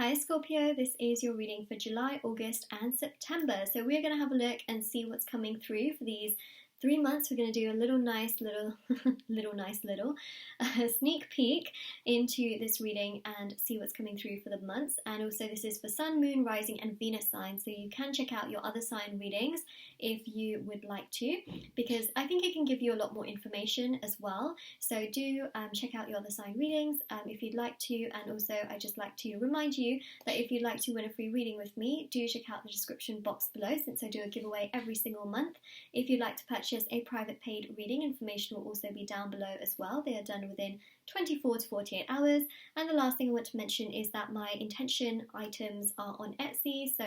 Hi Scorpio, this is your reading for July, August and September. So we're going to have a look and see what's coming through for these 3 months. We're going to do a little sneak peek into this reading and see what's coming through for the months. And also this is for Sun, Moon, Rising and Venus signs. So you can check out your other sign readings if you would like to, because I think it can give you a lot more information as well. So do check out your other sign readings if you'd like to. And also I just like to remind you that if you'd like to win a free reading with me, do check out the description box below, since I do a giveaway every single month. If you'd like to purchase a private paid reading, information will also be down below as well. They are done within 24 to 48 hours. And the last thing I want to mention is that my intention items are on Etsy, so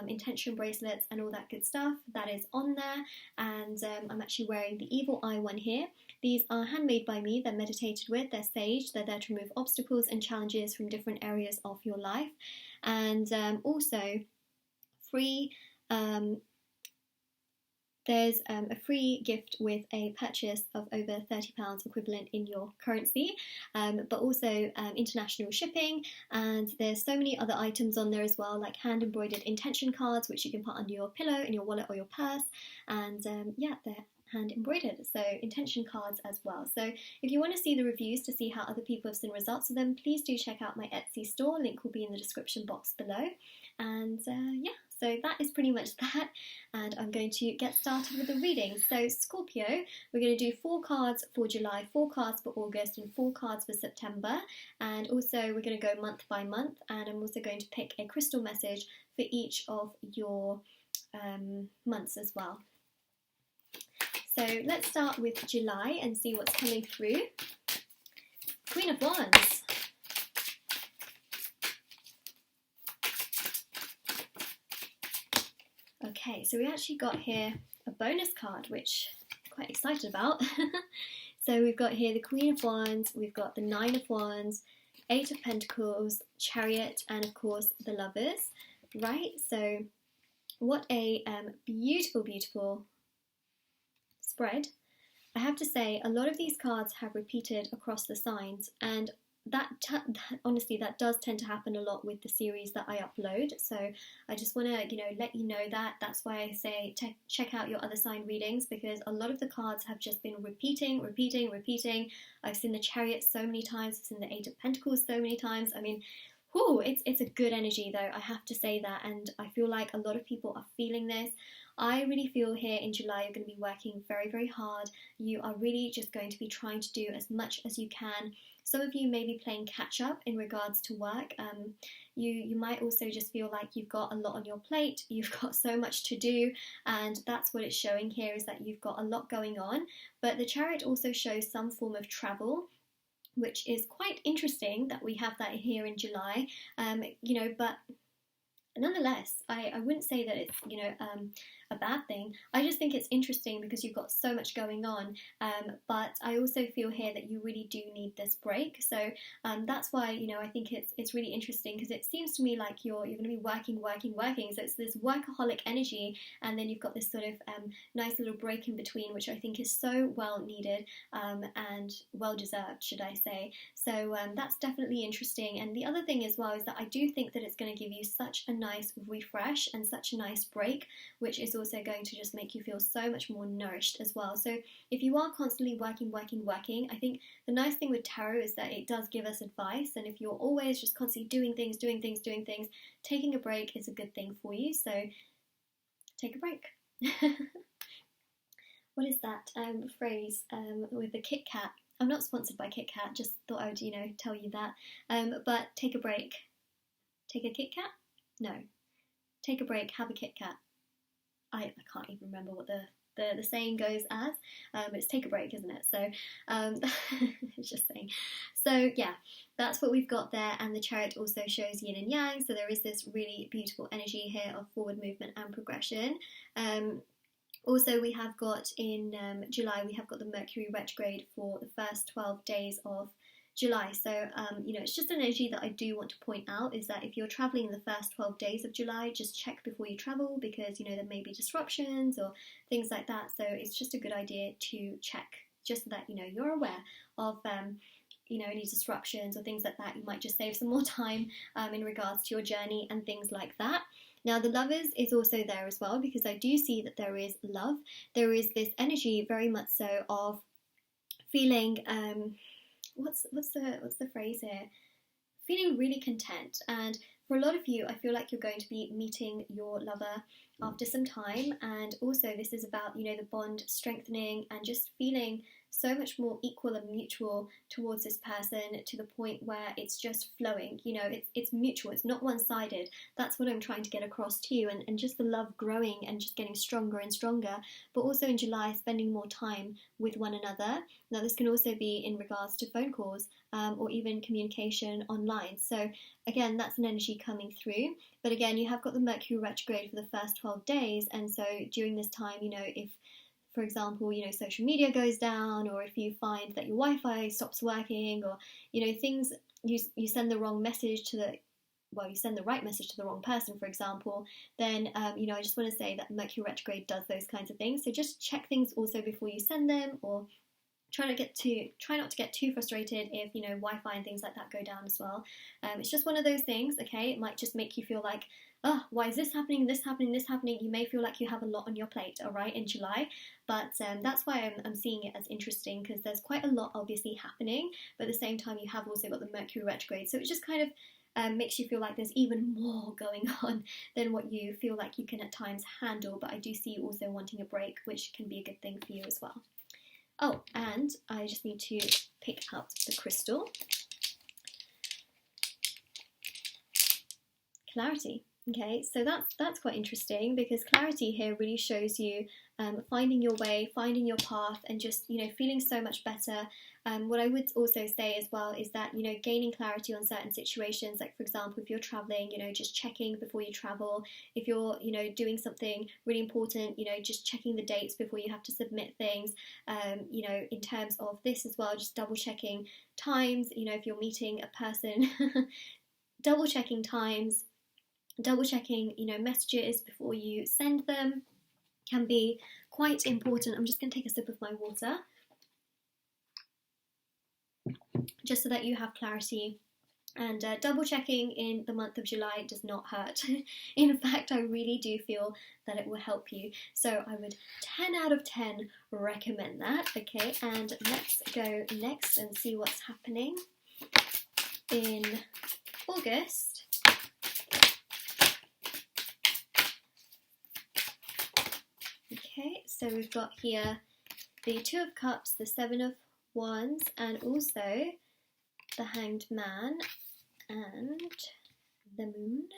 intention bracelets and all that good stuff, that is on there. And I'm actually wearing the Evil Eye one here. These are handmade by me, they're meditated with, they're sage, they're there to remove obstacles and challenges from different areas of your life. And also free there's a free gift with a purchase of over £30 equivalent in your currency, but also international shipping. And there's so many other items on there as well, like hand embroidered intention cards, which you can put under your pillow, in your wallet or your purse. And yeah, they're hand embroidered, so intention cards as well. So if you want to see the reviews to see how other people have seen results of them, please do check out my Etsy store. Link will be in the description box below. And yeah, so that is pretty much that, and I'm going to get started with the reading. So Scorpio, we're going to do 4 cards for July, 4 cards for August and 4 cards for September, and also we're going to go month by month, and I'm also going to pick a crystal message for each of your months as well. So let's start with July and see what's coming through. Queen of Wands. Okay, so we actually got here a bonus card, which I'm quite excited about. So we've got here the Queen of Wands, we've got the 9 of Wands, 8 of Pentacles, Chariot, and of course the Lovers, right? So what a beautiful, beautiful spread. I have to say, a lot of these cards have repeated across the signs, and honestly, that does tend to happen a lot with the series that I upload. So I just want to, let you know that. That's why I say check out your other sign readings, because a lot of the cards have just been repeating. I've seen the Chariot so many times. I've seen the 8 of Pentacles so many times. I mean, it's a good energy though, I have to say that, and I feel like a lot of people are feeling this. I really feel here in July you're going to be working very, very hard. You are really just going to be trying to do as much as you can. Some of you may be playing catch up in regards to work. You might also just feel like you've got a lot on your plate, you've got so much to do, and that's what it's showing here, is that you've got a lot going on. But the Chariot also shows some form of travel, which is quite interesting that we have that here in July, but nonetheless, I wouldn't say that it's, a bad thing. I just think it's interesting because you've got so much going on, but I also feel here that you really do need this break. So that's why, I think it's really interesting, because it seems to me like you're going to be working. So it's this workaholic energy, and then you've got this sort of nice little break in between, which I think is so well needed and well deserved, should I say. So that's definitely interesting. And the other thing as well is that I do think that it's going to give you such a nice refresh and such a nice break, which is also going to just make you feel so much more nourished as well. So if you are constantly working, I think the nice thing with tarot is that it does give us advice, and if you're always just constantly doing things, taking a break is a good thing for you. So take a break. What is that phrase with the Kit Kat? I'm not sponsored by Kit Kat, just thought I would tell you that. But take a break. Take a Kit Kat? No. Take a break, have a Kit Kat. I can't even remember what the saying goes as. It's take a break, isn't it? So it's just saying. So yeah, that's what we've got there. And the Chariot also shows yin and yang. So there is this really beautiful energy here of forward movement and progression. Also, we have got in July, we have got the Mercury retrograde for the first 12 days of July. So, it's just an energy that I do want to point out, is that if you're travelling in the first 12 days of July, just check before you travel, because, there may be disruptions or things like that. So it's just a good idea to check, just so that, you're aware of, any disruptions or things like that, you might just save some more time in regards to your journey and things like that. Now the Lovers is also there as well, because I do see that there is love. There is this energy very much so of feeling, what's the phrase here? Feeling really content. And for a lot of you, I feel like you're going to be meeting your lover after some time, and also this is about, the bond strengthening and just feeling so much more equal and mutual towards this person, to the point where it's just flowing. It's mutual, it's not one-sided. That's what I'm trying to get across to you, and just the love growing and just getting stronger and stronger. But also in July, spending more time with one another. Now this can also be in regards to phone calls or even communication online. So again, that's an energy coming through. But again, you have got the Mercury retrograde for the first 12 days, and so during this time, if, for example, social media goes down, or if you find that your Wi-Fi stops working, or, things, you send the wrong message to you send the right message to the wrong person, for example, then, I just want to say that Mercury retrograde does those kinds of things. So just check things also before you send them, or try not to get too frustrated if, Wi-Fi and things like that go down as well. It's just one of those things, okay? It might just make you feel like, oh, why is this happening, this happening, this happening? You may feel like you have a lot on your plate, all right, in July. But that's why I'm seeing it as interesting, because there's quite a lot obviously happening, but at the same time you have also got the Mercury retrograde. So it just kind of makes you feel like there's even more going on than what you feel like you can at times handle. But I do see you also wanting a break, which can be a good thing for you as well. Oh, and I just need to pick out the crystal. Clarity. Okay, so that's quite interesting, because clarity here really shows you finding your way, finding your path, and just, feeling so much better. What I would also say as well is that, gaining clarity on certain situations, like for example, if you're traveling, just checking before you travel. If you're, doing something really important, just checking the dates before you have to submit things. In terms of this as well, just double checking times, if you're meeting a person, double checking times, double checking, messages before you send them can be quite important. I'm just going to take a sip of my water, just so that you have clarity. And double checking in the month of July does not hurt. In fact, I really do feel that it will help you. So I would 10 out of 10 recommend that. Okay, and let's go next and see what's happening in August. Okay, so we've got here the Two of Cups, the Seven of Wands, and also the Hanged Man and the Moon.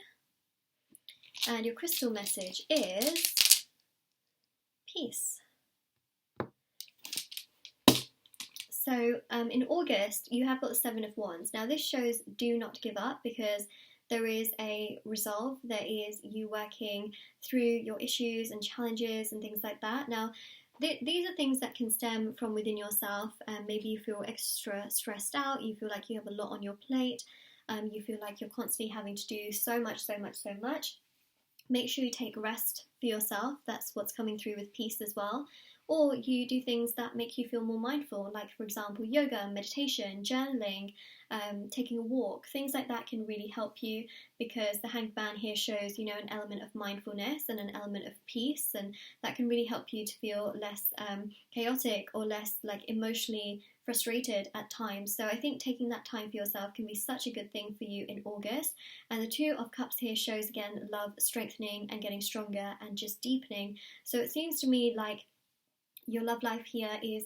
And your crystal message is peace. So in August, you have got the Seven of Wands. Now this shows do not give up, because there is a resolve, there is you working through your issues and challenges and things like that. Now, these are things that can stem from within yourself, and maybe you feel extra stressed out, you feel like you have a lot on your plate, you feel like you're constantly having to do so much. Make sure you take rest for yourself. That's what's coming through with peace as well. Or you do things that make you feel more mindful, like for example yoga, meditation, journaling, taking a walk. Things like that can really help you, because the Hanged Man here shows, an element of mindfulness and an element of peace, and that can really help you to feel less chaotic or less emotionally frustrated at times. So I think taking that time for yourself can be such a good thing for you in August. And the Two of Cups here shows again love strengthening and getting stronger and just deepening. So it seems to me like your love life here is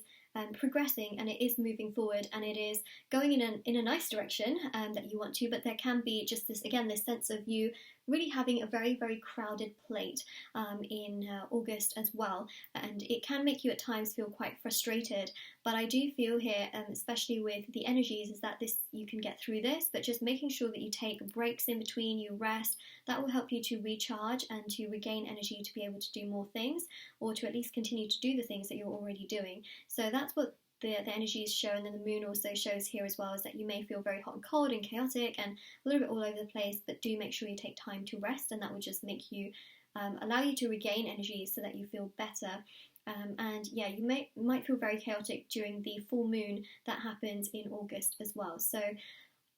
progressing, and it is moving forward, and it is going in a nice direction that you want to, but there can be just this sense of you really having a very, very crowded plate in August as well, and it can make you at times feel quite frustrated. But I do feel here, especially with the energies, is that you can get through this, but just making sure that you take breaks in between, you rest. That will help you to recharge and to regain energy to be able to do more things, or to at least continue to do the things that you're already doing. So that's what the energies show. And then the Moon also shows here as well, is that you may feel very hot and cold and chaotic and a little bit all over the place, but do make sure you take time to rest, and that will just make you allow you to regain energy so that you feel better. And yeah, you might feel very chaotic during the full moon that happens in August as well. So,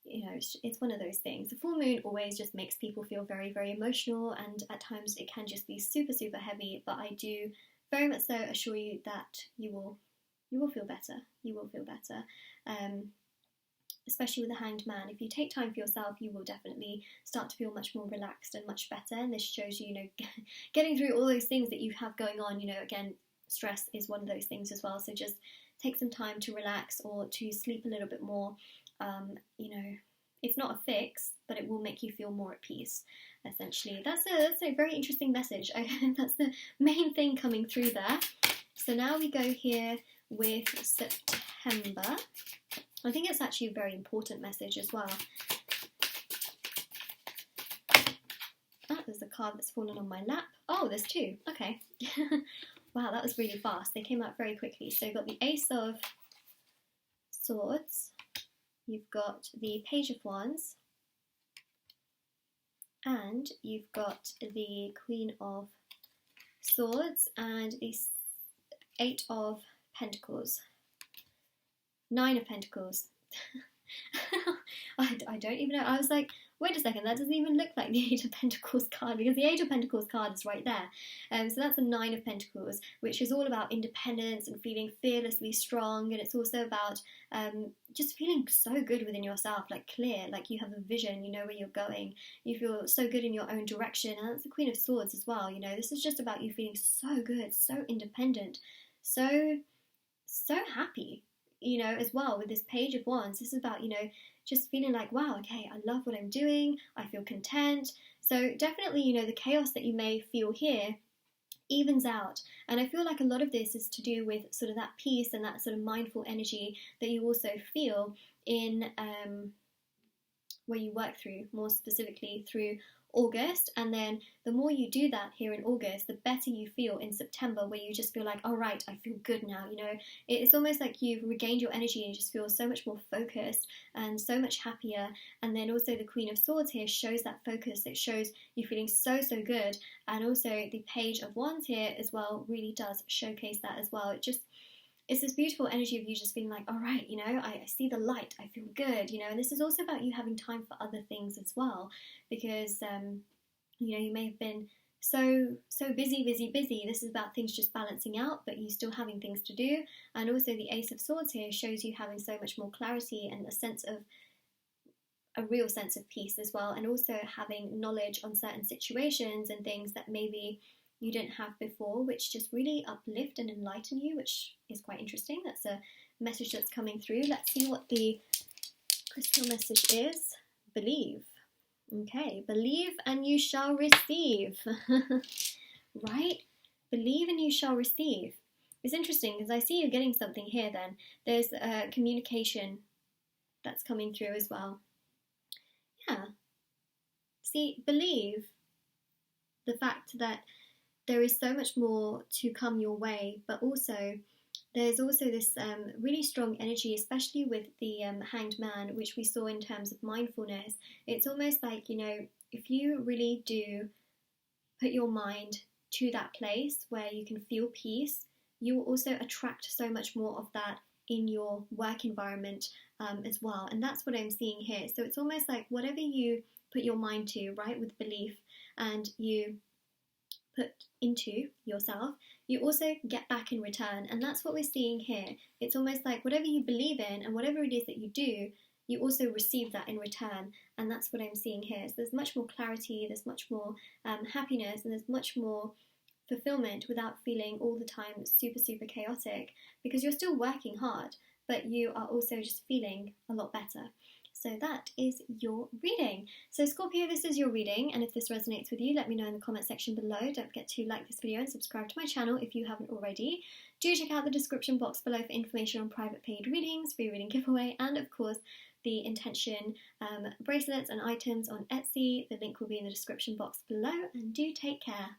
you know, it's one of those things. The full moon always just makes people feel very, very emotional, and at times it can just be super, super heavy. But I do very much so assure you that you will feel better. You will feel better. Especially with the Hanged Man, if you take time for yourself, you will definitely start to feel much more relaxed and much better. And this shows you, you know, getting through all those things that you have going on. You know, again, stress is one of those things as well. So just take some time to relax or to sleep a little bit more. You know, it's not a fix, but it will make you feel more at peace. Essentially, that's a very interesting message. That's the main thing coming through there. So now we go here with September. I think it's actually a very important message as well. Ah, there's a card that's fallen on my lap. Oh, there's two. Okay. Wow, that was really fast. They came out very quickly. So you've got the Ace of Swords. You've got the Page of Wands. And you've got the Queen of Swords and the Eight of Pentacles. Nine of Pentacles. I don't even know. I was like, wait a second, that doesn't even look like the Eight of Pentacles card, because the Eight of Pentacles card is right there. So that's a Nine of Pentacles, which is all about independence and feeling fearlessly strong, and it's also about just feeling so good within yourself, like clear, like you have a vision, you know where you're going, you feel so good in your own direction. And that's the Queen of Swords as well. You know, this is just about you feeling so good, so independent, so happy. You know, as well with this Page of Wands, this is about, you know, just feeling like, wow, okay, I love what I'm doing, I feel content. So definitely, you know, the chaos that you may feel here evens out. And I feel like a lot of this is to do with sort of that peace and that sort of mindful energy that you also feel in where you work through, more specifically through August. And then the more you do that here in August, the better you feel in September, where you just feel like, all right, I feel good now. You know, it's almost like you've regained your energy and just feel so much more focused and so much happier. And then also the Queen of Swords here shows that focus. It shows you feeling so good. And also the Page of Wands here as well really does showcase that as well. It's this beautiful energy of you just being like, all right, you know, I see the light, I feel good, you know. And this is also about you having time for other things as well, because, you know, you may have been so busy. This is about things just balancing out, but you still having things to do. And also the Ace of Swords here shows you having so much more clarity and a real sense of peace as well, and also having knowledge on certain situations and things that maybe you didn't have before, which just really uplift and enlighten you, which is quite interesting. That's a message that's coming through. Let's see what the crystal message is. Believe. Okay, believe and you shall receive. Right? Believe and you shall receive. It's interesting because I see you're getting something here then. There's communication that's coming through as well. Yeah. See, believe the fact that there is so much more to come your way, but also there's also this really strong energy, especially with the Hanged Man, which we saw in terms of mindfulness. It's almost like, you know, if you really do put your mind to that place where you can feel peace, you will also attract so much more of that in your work environment as well. And that's what I'm seeing here. So it's almost like whatever you put your mind to, right, with belief, and you put into yourself, you also get back in return. And that's what we're seeing here. It's almost like whatever you believe in and whatever it is that you do, you also receive that in return. And that's what I'm seeing here. So there's much more clarity, there's much more happiness, and there's much more fulfillment without feeling all the time super chaotic, because you're still working hard, but you are also just feeling a lot better. So that is your reading. So Scorpio, this is your reading, and if this resonates with you, let me know in the comment section below. Don't forget to like this video and subscribe to my channel if you haven't already. Do check out the description box below for information on private paid readings, free reading giveaway, and of course the intention bracelets and items on Etsy. The link will be in the description box below, and do take care.